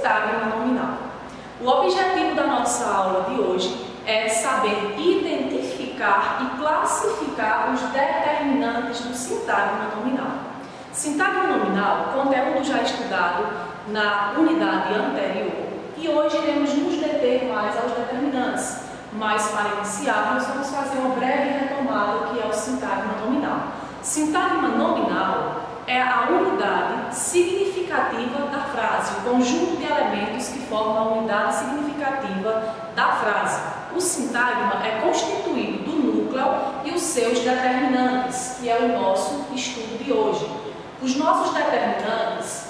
sintagma nominal. O objetivo da nossa aula de hoje é saber identificar e classificar os determinantes do sintagma nominal. Sintagma nominal, conteúdo já estudado na unidade anterior, e hoje iremos nos deter mais aos determinantes, mas para iniciar nós vamos fazer uma breve retomada que é o sintagma nominal. Sintagma nominal é a unidade significativa da frase, o conjunto de elementos que formam a unidade significativa da frase. O sintagma é constituído do núcleo e os seus determinantes, que é o nosso estudo de hoje. Os nossos determinantes,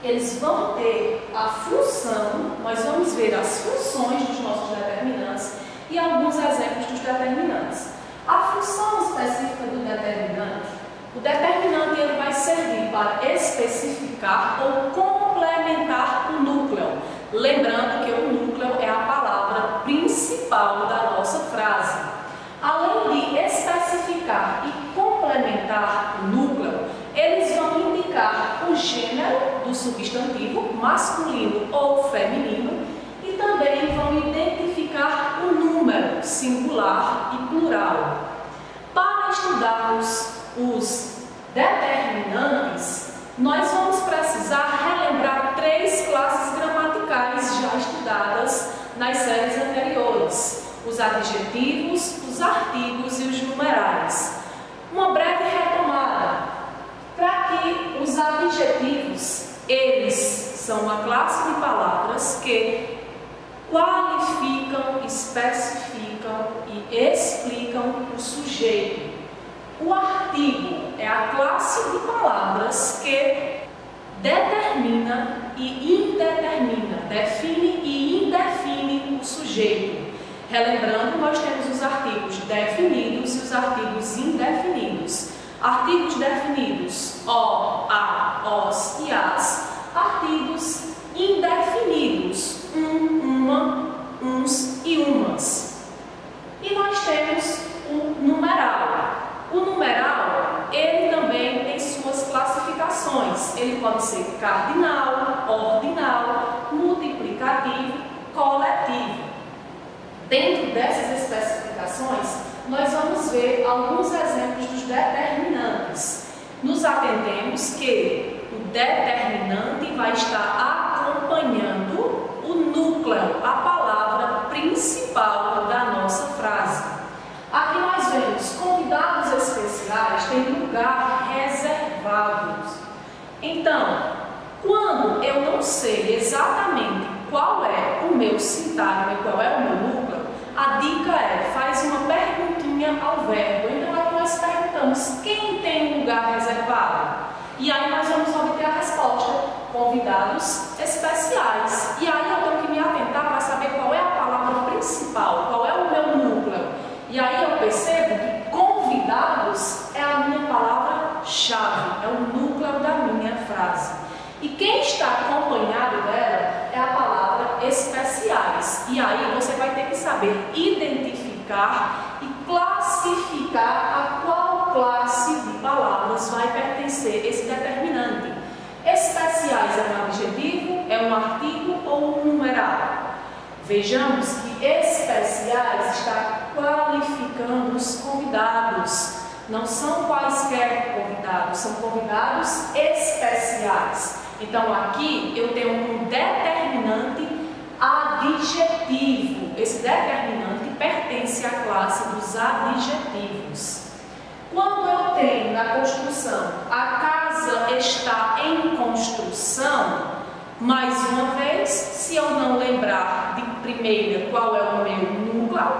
eles vão ter a função, nós vamos ver as funções dos nossos determinantes e alguns exemplos dos determinantes. A função específica do determinante, o determinante ele vai servir para especificar ou complementar o núcleo. Lembrando que o núcleo é a palavra principal da nossa frase. Além de especificar e complementar o núcleo, eles vão indicar o gênero do substantivo, masculino ou feminino, e também vão identificar o número, singular e plural. Para estudarmos os determinantes, nós vamos precisar relembrar 3 classes gramaticais já estudadas nas séries anteriores: os adjetivos, os artigos e os numerais. Uma breve retomada. Para que os adjetivos, eles são uma classe de palavras que qualificam, especificam e explicam o sujeito. O artigo é a classe de palavras que determina e indetermina, define e indefine o sujeito. Relembrando, nós temos os artigos definidos e os artigos indefinidos. Artigos definidos, o, a, os e as. Artigos indefinidos, uma, uns e umas. E nós temos o numeral. O numeral, ele também tem suas classificações. Ele pode ser cardinal, ordinal, multiplicativo, coletivo. Dentro dessas especificações, nós vamos ver alguns exemplos dos determinantes. Nos atendemos que o determinante vai estar acompanhando o núcleo, a palavra principal da nossa frase. Aqui nós vemos convidados especiais têm lugar reservado. Então, quando eu não sei exatamente qual é o meu sintagma e qual é o meu núcleo, a dica é, faz uma perguntinha ao verbo. Então aqui nós perguntamos, quem tem lugar reservado? E aí nós vamos obter a resposta, convidados especiais. E aí eu tenho que me atentar para saber qual é a palavra principal, qual é o meu núcleo. E aí eu percebo que convidados é a minha palavra-chave, é o núcleo da minha frase. E quem está acompanhado dela é a palavra especiais. E aí você vai ter que saber identificar e classificar a qual classe de palavras vai pertencer esse determinante. Especiais é um adjetivo, é um artigo ou um numeral? Vejamos que especiais está qualificando os convidados. Não são quaisquer convidados, são convidados especiais. Então aqui eu tenho um determinante adjetivo. Esse determinante pertence à classe dos adjetivos. Quando eu tenho na construção, a casa está em construção, mais uma vez, se eu não lembrar de primeira qual é o meu núcleo,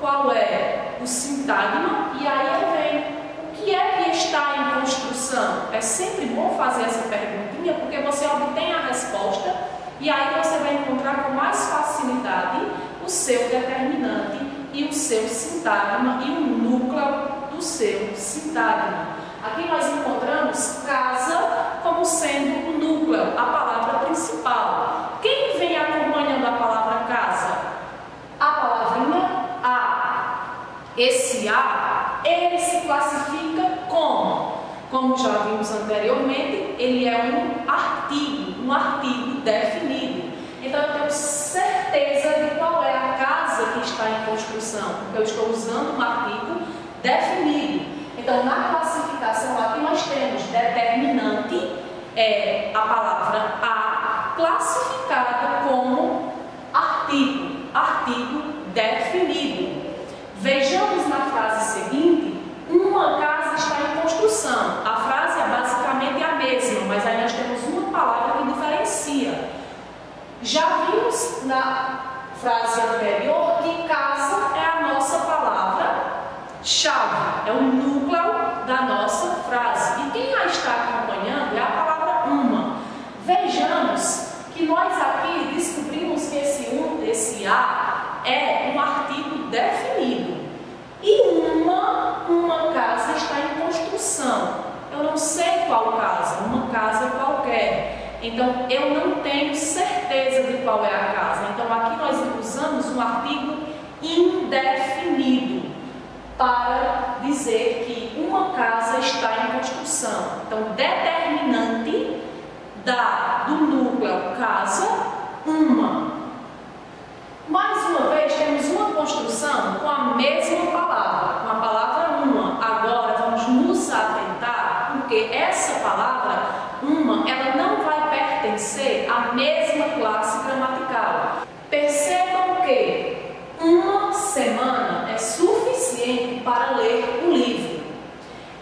qual é o sintagma, e aí eu venho. O que é que está em construção? É sempre bom fazer essa perguntinha, porque você obtém a resposta e aí você vai encontrar com mais facilidade o seu determinante e o seu sintagma e o núcleo do seu sintagma. Aqui nós encontramos casa como sendo o núcleo, a palavra principal. Quem vem acompanhando a palavra casa? A palavrinha a. Esse a, ele se classifica como já vimos anteriormente, ele é um artigo definido. usando um artigo definido. Então, na classificação aqui nós temos determinante, a palavra a, classificada como artigo definido. Vejamos na frase seguinte, uma casa está em construção. A frase é basicamente a mesma, mas aí nós temos uma palavra que diferencia. Já vimos na frase anterior que casa é a nossa palavra-chave, é o núcleo da nossa frase. E quem a está acompanhando é a palavra uma. Vejamos que nós aqui descobrimos que esse a é um artigo definido. E uma casa está em construção. Eu não sei qual casa, uma casa qualquer. Então, eu não tenho certeza de qual é a casa. Então, aqui nós usamos um artigo indefinido para dizer que uma casa está em construção. Então, determinante do núcleo casa, uma. Mais uma vez, temos uma construção com a mesma palavra, com a palavra uma. Agora, vamos nos atentar, porque essa palavra, uma, ela não vai pertencer à mesma classe gramatical. Percebam que uma semana é suficiente para ler o livro.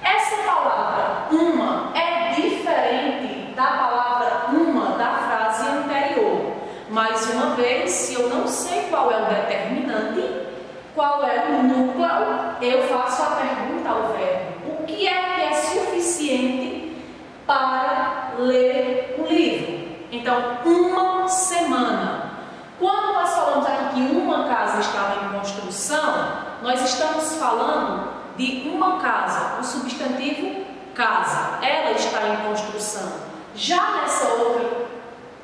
Essa palavra, uma, é diferente da palavra uma da frase anterior. Mais uma vez, se eu não sei qual é o determinante, qual é o núcleo, eu faço a pergunta ao verbo. O que é suficiente para ler o livro? Então, uma semana. Quando nós falamos aqui que uma casa estava em construção, nós estamos falando de uma casa, o substantivo casa. Ela está em construção. Já nessa outra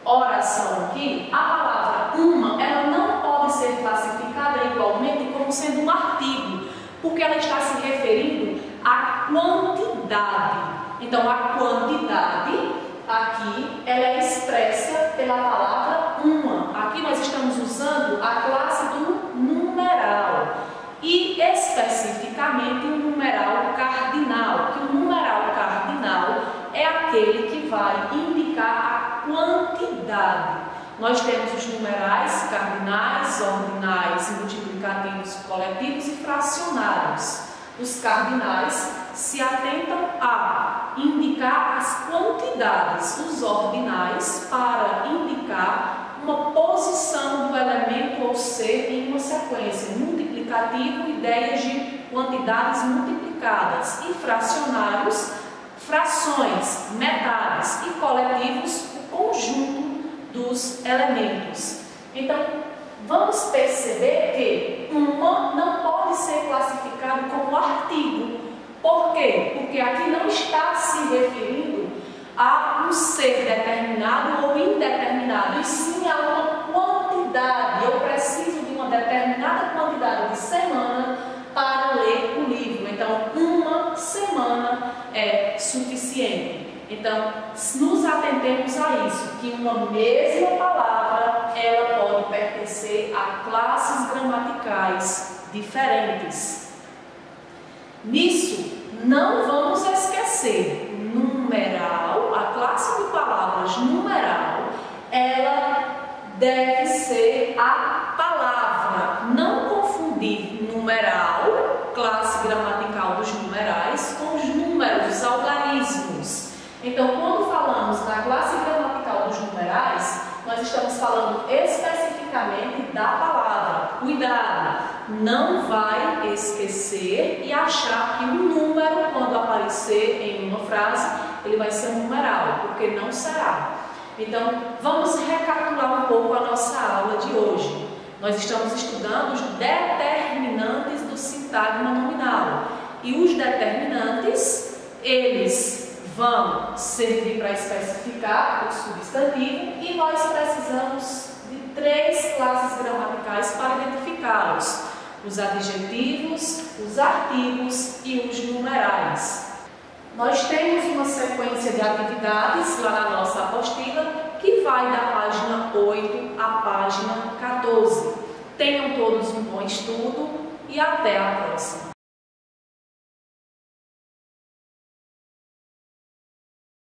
oração aqui, a palavra uma, ela não pode ser classificada igualmente como sendo um artigo, porque ela está se referindo à quantidade. Então, a quantidade aqui, ela é expressa pela palavra uma. Aqui nós estamos usando a classe do numeral e especificamente o numeral cardinal, que o numeral cardinal é aquele que vai indicar a quantidade. Nós temos os numerais cardinais, ordinais, multiplicativos, coletivos e fracionários. Os cardinais se atentam a indicar as quantidades, os ordinais para indicar uma posição do elemento ou ser em uma sequência, multiplicativo, ideias de quantidades multiplicadas, e fracionários, frações, metades, e coletivos, o conjunto dos elementos. Então, vamos perceber que uma não pode ser classificado como artigo. Por quê? Porque aqui não está se referindo a um ser determinado ou indeterminado, e sim a uma quantidade. Eu preciso de uma determinada quantidade de semana para ler o livro. Então, uma semana é suficiente. Então, nos atentemos a isso, que uma mesma palavra, ela pode pertencer a classes gramaticais diferentes. Nisso, não vamos esquecer, numeral, a classe de palavras numeral, ela deve ser a palavra. Não confundir numeral, classe gramatical dos numerais, com os números, os algarismos. Então, quando falamos na classe gramatical dos numerais, nós estamos falando especificamente da palavra. Cuidado, não vai esquecer e achar que o número, quando aparecer em uma frase, ele vai ser um numeral, porque não será. Então, vamos recapitular um pouco a nossa aula de hoje. Nós estamos estudando os determinantes do sintagma nominal. E os determinantes, eles vão servir para especificar o substantivo, e nós precisamos de 3 classes gramaticais para identificá-los: os adjetivos, os artigos e os numerais. Nós temos uma sequência de atividades lá na nossa apostila que vai da página 8 à página 14. Tenham todos um bom estudo. e até a próxima!